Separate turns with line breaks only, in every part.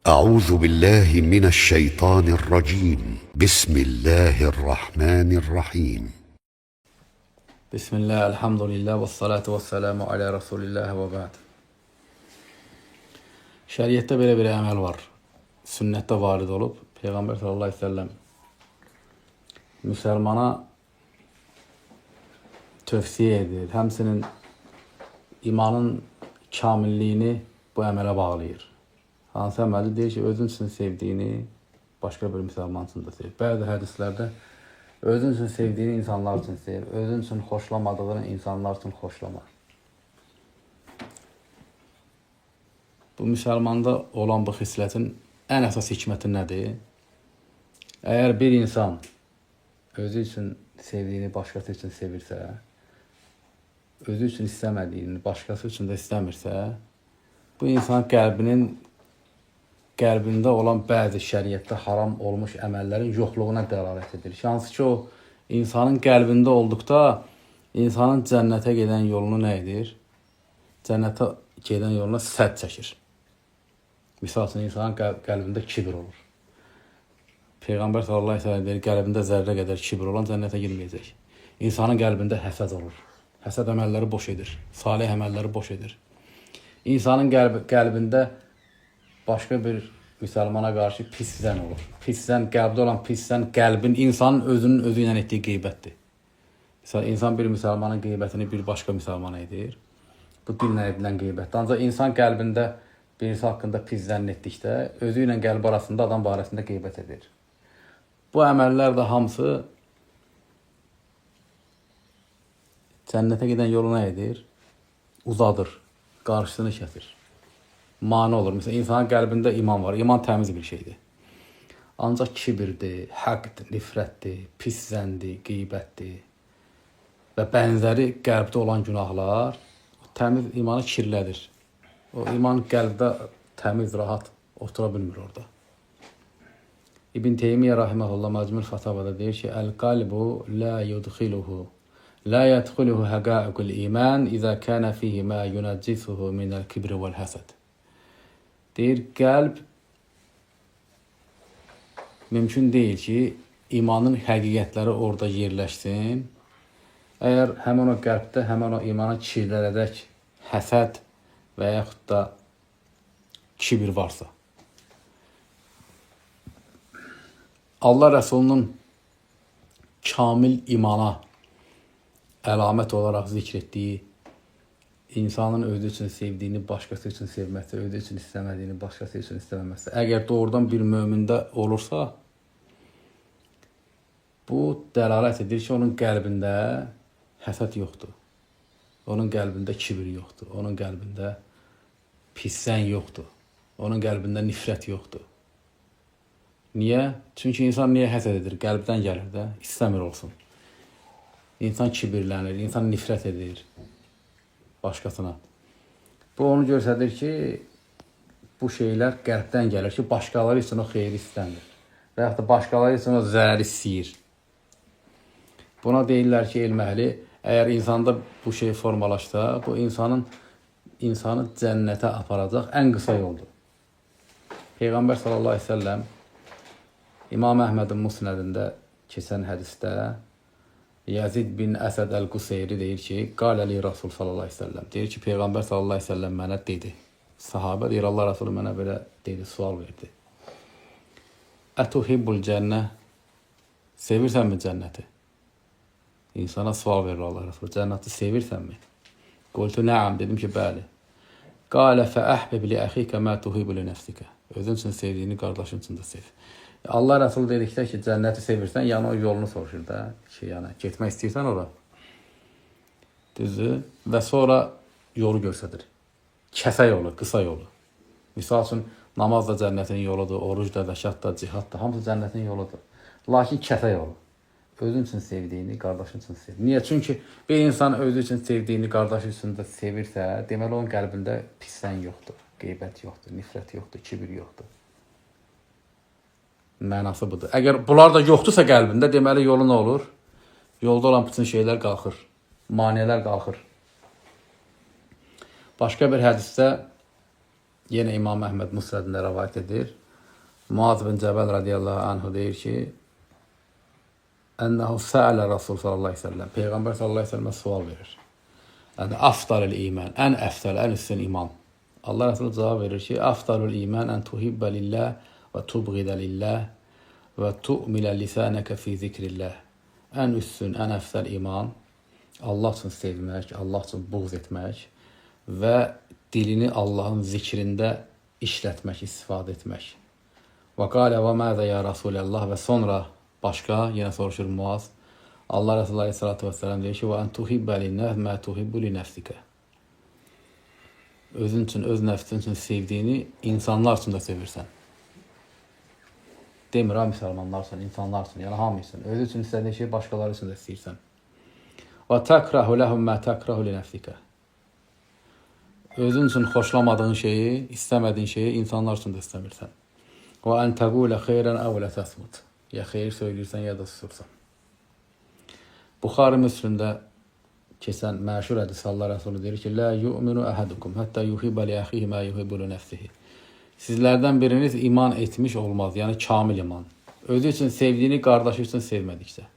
أعوذ بالله من الشيطان الرجيم بسم الله الرحمن الرحيم
Bismillah, elhamdülillah ve salatu ve selamu ala Resulillah ve ba'd. Şəriətdə belə bir əməl var. Sünnətdə varid olub. Peyğəmbər sallallahu aleyhi ve sellem müsəlmana tövsiyə edir. Həmsinin imanın kamilliyini bu əmələ bağlayır. Hansı əməli deyir ki, özün üçün sevdiyini başqa bir müsəlman üçün də sevir. Bəzi hədislərdə özün üçün sevdiyini insanlar üçün sevir. Özün üçün xoşlamadığını insanlar üçün xoşlama. Bu müsəlmanda olan bu xislətin ən əsas hikməti nədir? Əgər bir insan özü üçün sevdiyini başqası üçün sevirsə, özü üçün istəmədiyini başqası üçün də istəmirsə, bu insan qəlbində olan bəzi şəriətdə haram olmuş əməllərin yoxluğuna dəlalət edir. Hansı ki, o insanın qəlbində olduqda insanın cənnətə gedən yolunu nə edir? Cənnətə gedən yoluna sədd çəkir. Misal üçün, insanın qəlbində kibir olur. Peyğəmbər sallallahu aleyhi ve sellem deyir, qəlbində zərrə qədər kibir olan cənnətə girməyəcək. İnsanın qəlbində həsəd olur. Həsəd əməlləri boş edir. Salih əməlləri boş edir. İnsanın qəlbində başqa bir müsəlmana qarşı pis zən olur. Pis zən, qəlbdə olan pis zən, qəlbin, insanın özünün özü ilə etdiyi qeybətdir. Məsələn, insan bir müsəlmanın qeybətini bir başqa müsəlmana edir. Bu dillə edilən qeybətdir. Ancaq insan qəlbində birisi haqqında pis zənn etdikdə, özü ilə qəlbi arasında adam barəsində qeybət edir. Bu əməllər də hamısı cənnətə gedən yolu nə edir? Uzadır, qarşısını kəsir. Mane olur. Məsələn, insanın qəlbində iman var. İman təmiz bir şeydir. Ancaq kibirdir, həqdir, nifrətdir, pis zəndir, qeybətdir və bənzəri qəlbdə olan günahlar təmiz imanı kirlədir. O iman qəlbdə təmiz, rahat otura bilmir orada. İbn Teymiyyə rahimehullah Məcmul Fətavada deyir ki, "Əl-qalbu la yudxiluhu la yadxuluhu haqa'iqul iman iza kana fihi ma yunaccisuhu min al-kibr wal-hasad." Deyir, qəlb mümkün deyil ki, imanın həqiqətləri orada yerləşsin. Əgər həmən o qəlbdə, həmən o imanı kirlədək həsəd və yaxud da kibir varsa. Allah Rəsulunun kamil imana əlamət olaraq zikr etdiyi İnsanın özü üçün sevdiyini başqası üçün sevməsi, özü üçün istəmədiyini başqası üçün istəməməsi. Əgər doğrudan bir mömində olursa, bu dəlalət edir ki, onun qəlbində həsəd yoxdur. Onun qəlbində kibir yoxdur. Onun qəlbində pissən yoxdur. Onun qəlbində nifrət yoxdur. Niyə? Çünki insan niyə həsəd edir? Qəlbdən gəlir də, istəmir olsun. İnsan kibirlənir, insan nifrət edir başqasına. Bu onu göstərir ki, bu şeylər qəlbdən gəlir ki, başqaları üçün o xeyri istəmir. Və yaxud da başqaları üçün o zərəri istəyir. Buna deyirlər ki, elm əhli, əgər insanda bu şey formalaşsa, bu insanı cənnətə aparacaq ən qısa yoldur. Peyğəmbər sallallahu aleyhi ve sellem İmam Əhmədin Musnədində keçən hədisdə Yazid bin Əsəd Əl-Quseyri deyir ki, Qaləli Rasul sallallahu aleyhi ve sellem. Deyir ki, Peyğəmbər sallallahu aleyhi ve sellem mənə dedi. Sahabə deyir, Allah Rasulü mənə belə dedi, sual verdi. Ətuhibbul cənnə, sevirsənmi cənnəti? İnsana sual verir Allah Rasulü, cənnəti sevirsənmi? Qultu nəam, dedim ki, bəli. Qalə fəəhbib li əxikə mə tuhibbu li nəfsikə. Özün üçün sevdiyini qardaşın üçün də sev. Allah Rəsulü dedikdə ki, cənnəti sevirsən, yəni o yolunu soruşur da. Yəni, getmək istəyirsən ora. Düzdür. Və sonra yolu göstərir. Kəsə yolu, qısa yolu. Misal üçün, namaz da cənnətin yoludur, oruc da, zəkat da, cihad da, hamısı cənnətin yoludur. Lakin kəsə yolu. Özün üçün sevdiyini, qardaşın üçün sev. Niyə? Çünki bir insan özü üçün sevdiyini, qardaşı üçün də sevirsə, deməli onun qəlbində pissən yoxdur, qeybət yoxdur, nifrət yoxdur, kibir yoxdur. Mənası budur. Əgər bunlar da yoxdursa qəlbində, deməli yolu nə olur? Yolda olan bütün şeylər qalxır. Maneələr qalxır. Başqa bir hədisdə Yenə İmam Əhməd Musnədində rəvayət edir. Muaz bin Cəbəl radiyallahu anhu deyir ki, Ənəhu səələ Rasul sallallahu aleyhi ve sellem. Peyğəmbər sallallahu aleyhi ve sellemə sual verir. Yəni, afdalul iman, ən əfdəl, ən üstün iman. Allah Resulü cavab verir ki, afdalul iman ən tuhibbə lillah və tubğidə lillah və tu'milə lisanəkə fi zikrillah. Ən üstün, ən əfdəl iman Allah üçün sevmək, Allah üçün buğz etmək və dilini Allahın zikrində işlətmək, istifadə etmək. Və qalə və məzə ya Rasulallah və sonra başqa, yenə soruşur Muaz. Allah Resulü aleyhissalatu vesselam deyir ki, və ən tuhibbə linnəh mə tuhibbu li nəfsikə. Özün üçün, öz nəfsin üçün sevdiyini insanlar üçün də sevirsən. Demir ha, müsəlmanlar üçün, insanlar üçün, yəni hamı üçün. Özü üçün istədiyin şey başqaları üçün də istəyirsən. Və təkrahu ləhum mə təkrahu li nəfsikə. Özün üçün xoşlamadığın şeyi, istəmədiyin şeyi insanlar üçün də istəmirsən. Və ən təqulə xeyrən əvlə təsmut. Ya xeyir söyləyirsən, ya da susursan. Buxari Müslimdə keçən məşhur hədis Allah Resulü deyir ki, Lə yu'minu əhədukum, həttə yuhibbə li əxihi mə yuhibbu li nəfsihi. Sizlərdən biriniz iman etmiş olmaz, yəni kamil iman. Özü üçün sevdiyini qardaşı üçün sevmədiksə.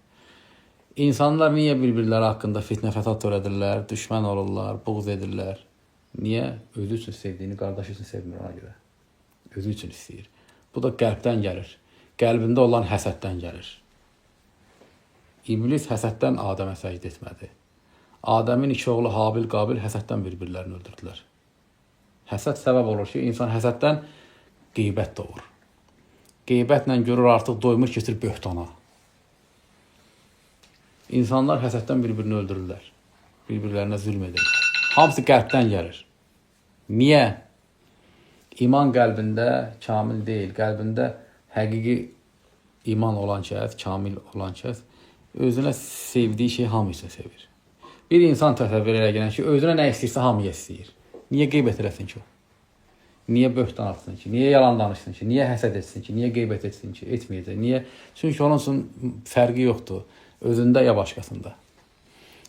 İnsanlar niyə bir-birləri haqqında fitnə fəsad törədirlər, düşmən olurlar, buğz edirlər? Niyə? Özü üçün sevdiyini qardaşı üçün sevmir ona görə. Özü üçün istəyir. Bu da qəlbdən gəlir. Qəlbində olan həsəddən gəlir. İblis həsəddən Adəmə səcd etmədi. Adəmin iki oğlu Habil, Qabil həsəddən bir-birlərini öldürdülər. Həsəd səbəb olur ki, insan həsəddən qeybət doğur. Qeybətlə görür artıq doymur, keçir böhtana. İnsanlar həsəddən bir-birini öldürürlər. Bir-birlərinə zülm edirlər. Hamısı qəlbdən gəlir. Niyə? İman qəlbində kamil deyil. Qəlbində həqiqi iman olan kəs, kamil olan kəs özünə sevdiyi şeyi hamı üçün sevir. Bir insan təsəvvür elə gələn ki, özünə nə istəyirsə hamıya istəyir. Niyə qeybət eləsin ki o? Niyə böhtan atsın ki? Niyə yalan danışsın ki? Niyə həsəd etsin ki? Niyə qeybət etsin ki? Etməyəcək. Niyə? Çünki onun üçün fərqi yoxdur. Özündə ya başqasında.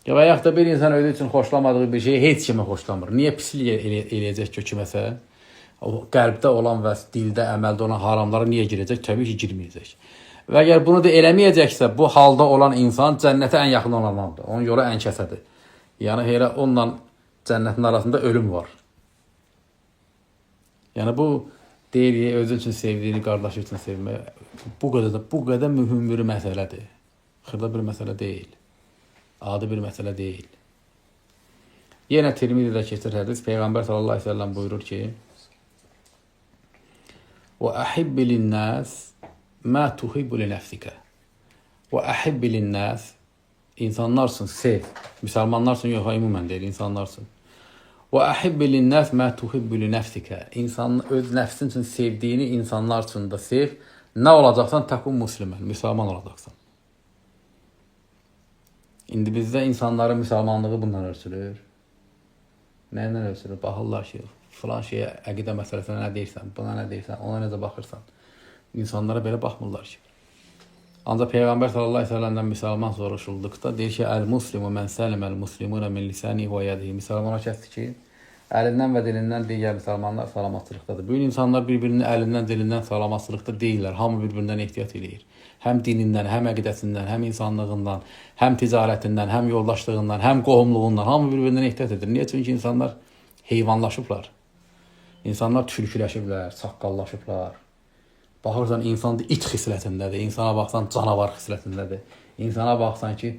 Ya və yaxud da bir insan özü üçün xoşlamadığı bir şeyi heç kimə xoşlamır. Niyə pislik eləyəcək ki o kiməsə? O qəlbdə olan və dildə, əməldə olan haramlara niyə girəcək? Təbii ki, girməyəcək. Və əgər bunu da eləməyəcəksə, bu halda olan insan cənnətə ən yaxın olanlardır. Onun yolu ən kəsədir. Yəni, elə onunla cənnətin arasında ölüm var. Yəni, bu deyirik, özü üçün sevdiyini, qardaşı üçün sevmək, bu qədər mühüm bir məsələdir. Xırda bir məsələ deyil. Adi bir məsələ deyil. Yenə Tirmizidə keçir hədis. Peyğəmbər sallallahu aleyhi ve sellem buyurur ki, وَأَحِبِّ لِلنَّاسِ مَا تُحِبُّ لِنَفْسِكَ وَأَحِبِّ لِلنَّاسِ İnsanlar üçün sev. Müsəlmanlar üçün yox, ümumən deyil, insanlar üçün. وَأَحِبِّ لِلنَّاسِ مَا تُحِبُّ لِنَفْسِكَ İnsan öz nəfsin üçün sevdiyini insanlar üçün də sev. Nə olacaqsan? Təkun müslimən, müsəlman olacaqsan. İndi bizdə insanların müsəlmanlığı bundan ölçülür. Nəylə ölçülür? Baxırlar ki, filan şeyə, əqidə məsələsinə nə deyirsən, buna nə deyirsən, ona necə baxırsan. İnsanlara belə baxmırlar ki. Ancaq Peyğəmbər sallallahu aleyhi ve sellemdən müsəlman soruşulduqda deyir ki, Əl-Muslimu mən səliməl muslimuna min lisani və yədihi. Müsəlman o kəsdir ki, əlindən və dilindən digər müsəlmanlar salamatçılıqdadır. Bu insanlar bir-birinin əlindən, dilindən salamatçılıqda deyirlər. Hamı bir-birindən ehtiyat edir. Həm dinindən, həm əqidəsindən, həm insanlığından, həm ticarətindən, həm yoldaşlığından, həm qohumluğundan. Hamı bir-birindən ehtiyat edir. Niyə? Çünki insanlar heyvanlaşıblar. İnsanlar tülküləşiblər, saqqallaşıblar. Baxırsan, insan it xislətindədir. İnsana baxsan, canavar xislətindədir. İnsana baxsan ki,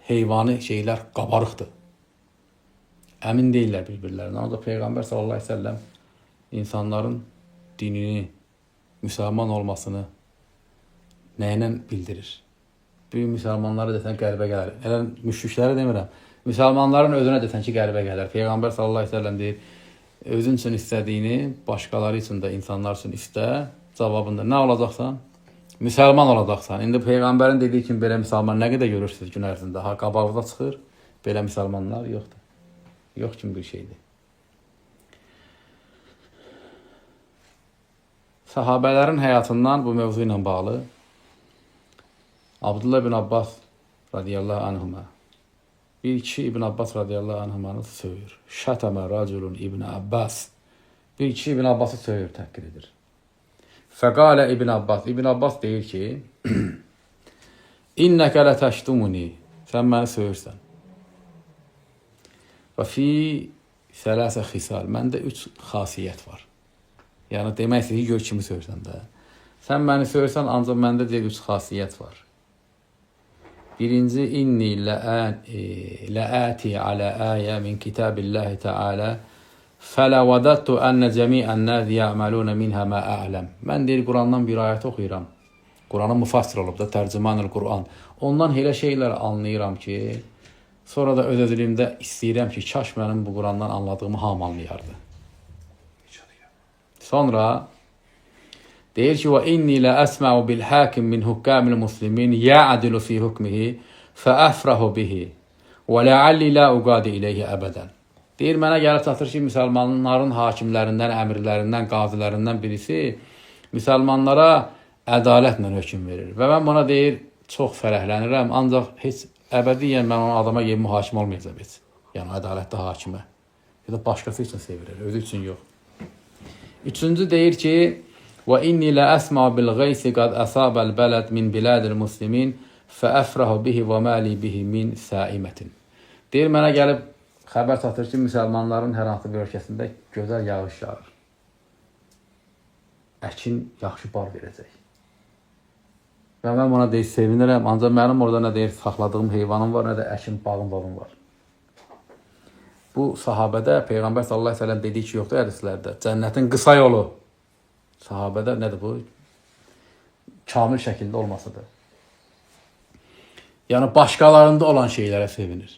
heyvani şeylər qabarıqdır. Əmin deyirlər bir-birlərinə. Ancaq Peyğəmbər sallallahu aleyhi ve sellem insanların dinini, müsəlman olmasını nəylə bildirir? Böyük müsəlmanları desən qəlbə gəlir. Elə müşrikləri demirəm. Müsəlmanların özünə desən ki, qəlbə gəlir. Peyğəmbər sallallahu aleyhi ve sellem deyir, özün üçün istədiyini başqaları üçün də insanlar üçün istə. Cavabında nə olacaqsan? Müsəlman olacaqsan. İndi Peyğəmbərin dediyi kimi belə müsəlman nə qədər görürsünüz gün ərzində? Ha, qabağınıza çıxır. Belə müsəlmanlar yoxdur. Yox kimi bir şeydir. Sahabələrin həyatından bu mövzu ilə bağlı Abdullah bin Abbas radiyallahu anhuma Bir kişi İbn Abbas radiyallahu anh'ı söyür. Şatama raculun İbn Abbas. Bir kişi İbn Abbas'ı söyür, təhqir edir. Fəqalə İbn Abbas. İbn Abbas deyir ki, İnnəkə lətəştumuni. Sən məni söyürsən. Və fi sələsə xisal. Məndə 3 xasiyyət var. Yəni, demək istəyir ki, gör kimi söyürsən də. Sən məni söyürsən, ancaq məndə deyir 3 xasiyyət var. Birinci, inni ləəti alə əyə min kitabillahi təalə fələvədəttu ənə cəmiən nəzi yə'məlunə minhə mə ələm. Mən deyir, Qurandan bir ayət oxuyuram. Quranı müfassir olub da, tərcümanül Quran. Ondan elə şeylər anlayıram ki, sonra da öz-özlüyümdə istəyirəm ki, kaş mənim bu Qurandan anladığımı hamı anlayardı. Sonra deyir ki, və inni lə əsməu bil həkim min hukkamil muslimin ya'dilu fi hukmihi fəəfrahu bihi və ləalli lə uqadi iləyhi əbədən. Deyir, mənə gəlib çatır ki, müsəlmanların hakimlərindən, əmirlərindən, qazilərindən birisi müsəlmanlara ədalətlə hökm verir. Və mən buna deyir, çox fərəhlənirəm, ancaq heç əbədiyyən mən onu adama yemi hakim olmayacaq heç. Yəni, ədalətli hakimə. Ya da başqası üçün sevirir, özü üçün yox. Üçüncü deyir ki, və inni lə əsma bil qeysi qad əsabəl bələd min bilədil muslimin fəəfrahu bihi və məli bihi min səimətin. Deyir, mənə gəlib xəbər çatır ki, müsəlmanların hər hansı bir ölkəsində gözəl yağış yağır. Əkin yaxşı bar verəcək. Və mən buna deyir, sevinirəm. Ancaq mənim orada nə deyir, saxladığım heyvanım var, nə də əkin bağım var. Bu sahabədə Peyğəmbər sallallahu əleyhi və səlləm dediyi ki, yoxdur hədislərdə. Cənnətin qısa yolu. Sahabədə nədir bu? Kamil şəkildə olmasıdır. Yəni, başqalarında olan şeylərə sevinir.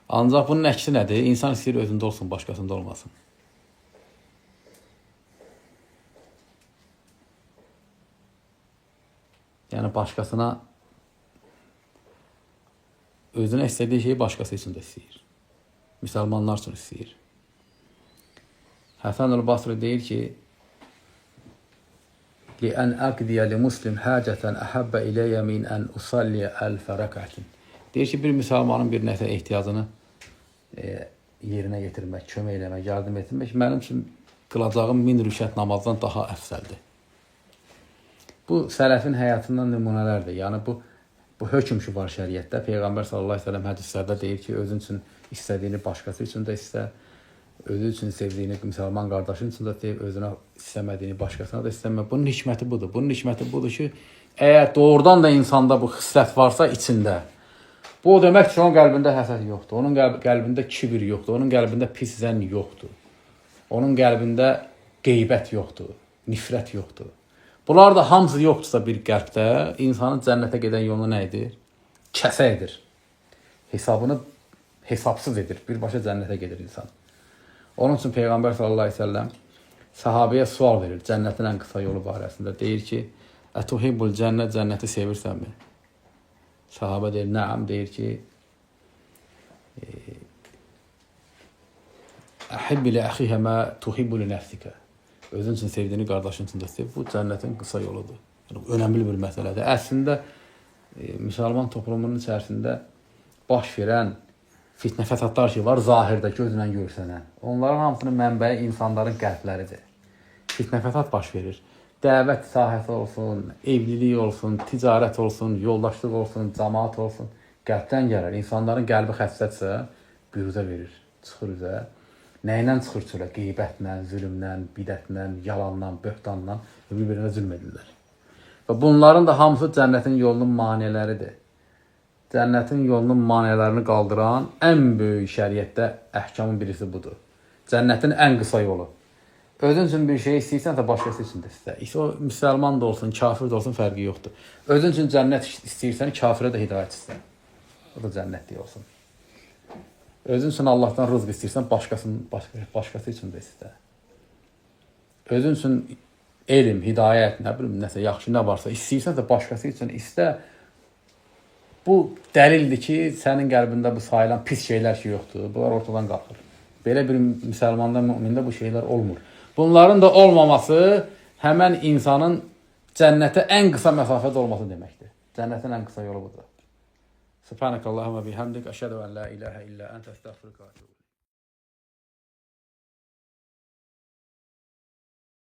Ancaq bunun əksi nədir? İnsan istəyir özündə olsun, başqasında olmasın. Yəni, başqasına özünə istədiyi şeyi başqası üçün də istəyir. Müsəlmanlar üçün istəyir. Həsən el-Basri deyir ki, لأن أقضي لمسلم حاجة أحب إلي من أن أصلي ألف ركعة. Deyir ki, bir müsəlmanın bir nəsə ehtiyacını yerinə yetirmək, kömək eləmək, yardım etmək mənim üçün qılacağım 1000 rükət namazdan daha əfsəldir. Bu sələfin həyatından nümunələrdir. Yəni bu hökm ki var şəriətdə. Peyğəmbər sallallahu əleyhi və səlləm hədislərdə deyir ki, özün üçün istədiyini başqası üçün də istə. Özü üçün sevdiyini müsəlman qardaşın üçün də deyib, özünə istəmədiyini başqasına da istəmə. Bunun hikməti budur. Bunun hikməti budur ki, əgər doğrudan da insanda bu xislət varsa içində, bu o demək ki, onun qəlbində həsəd yoxdur, onun qəlbində kibir yoxdur, onun qəlbində pis zənn yoxdur, onun qəlbində qeybət yoxdur, nifrət yoxdur. Bunlar da hamısı yoxdursa bir qəlbdə, insanın cənnətə gedən yolunu nə edir? Kəsə edir. Hesabını hesabsız edir. Birbaşa cənnətə gedir insan. Onun üçün Peyğəmbər sallallahu əleyhi və səlləm sahabəyə sual verir cənnətin ən qısa yolu barəsində. Deyir ki, "Ətuhibbul cənnət, cənnəti sevirsənmi?" Sahabə deyir, "Nəam." Deyir ki, "Əhibbi li əxihə mə tuhibbu li nəfsikə." Özün üçün sevdiyini qardaşın üçün də sev. Bu cənnətin qısa yoludur. Yəni, önəmli bir məsələdir. Əslində müsəlman toplumunun içərisində baş verən fitnə fəsadlar ki var, zahirdə gözlə görsənən. Onların hamısının mənbəyi insanların qəlbləridir. Fitnə fəsad baş verir. Dəvət sahəsi olsun, evlilik olsun, ticarət olsun, yoldaşlıq olsun, cəmaat olsun. Qəlbdən gəlir. İnsanların qəlbi xəstətsə, büruzə verir, çıxır üzə. Nəylə çıxır çölə? Qeybətlə, zülmlə, bidətlə, yalanla, böhtanla bir-birinə zülm edirlər. Və bunların da hamısı cənnətin yolunun maneələridir. Cənnətin yolunun manələrini qaldıran ən böyük şəriətdə əhkamın birisi budur. Cənnətin ən qısa yolu. Özün üçün bir şey istəyirsənsə, başqası üçün də istə. O, müsəlman da olsun, kafir də olsun, fərqi yoxdur. Özün üçün cənnət istəyirsən, kafirə də hidayət istə. O da cənnətlik olsun. Özün üçün Allahdan rızq istəyirsən, başqası üçün də istə. Özün üçün elm, hidayət, nə bilim, nəsə yaxşı nə varsa istəyirsənsə, başqası üçün istə. Bu dəlildir ki, sənin qəlbində bu sayılan pis şeylər ki yoxdur. Bunlar ortadan qalxır. Belə bir müsəlmanda, mümində bu şeylər olmur. Bunların da olmaması həmən insanın cənnətə ən qısa məsafədə olması deməkdir. Cənnətin ən qısa yolu budur. Subhanakallahumma bihamdik, əşhədu ən la ilahə illə əntə, əstəğfiruka və etûbü.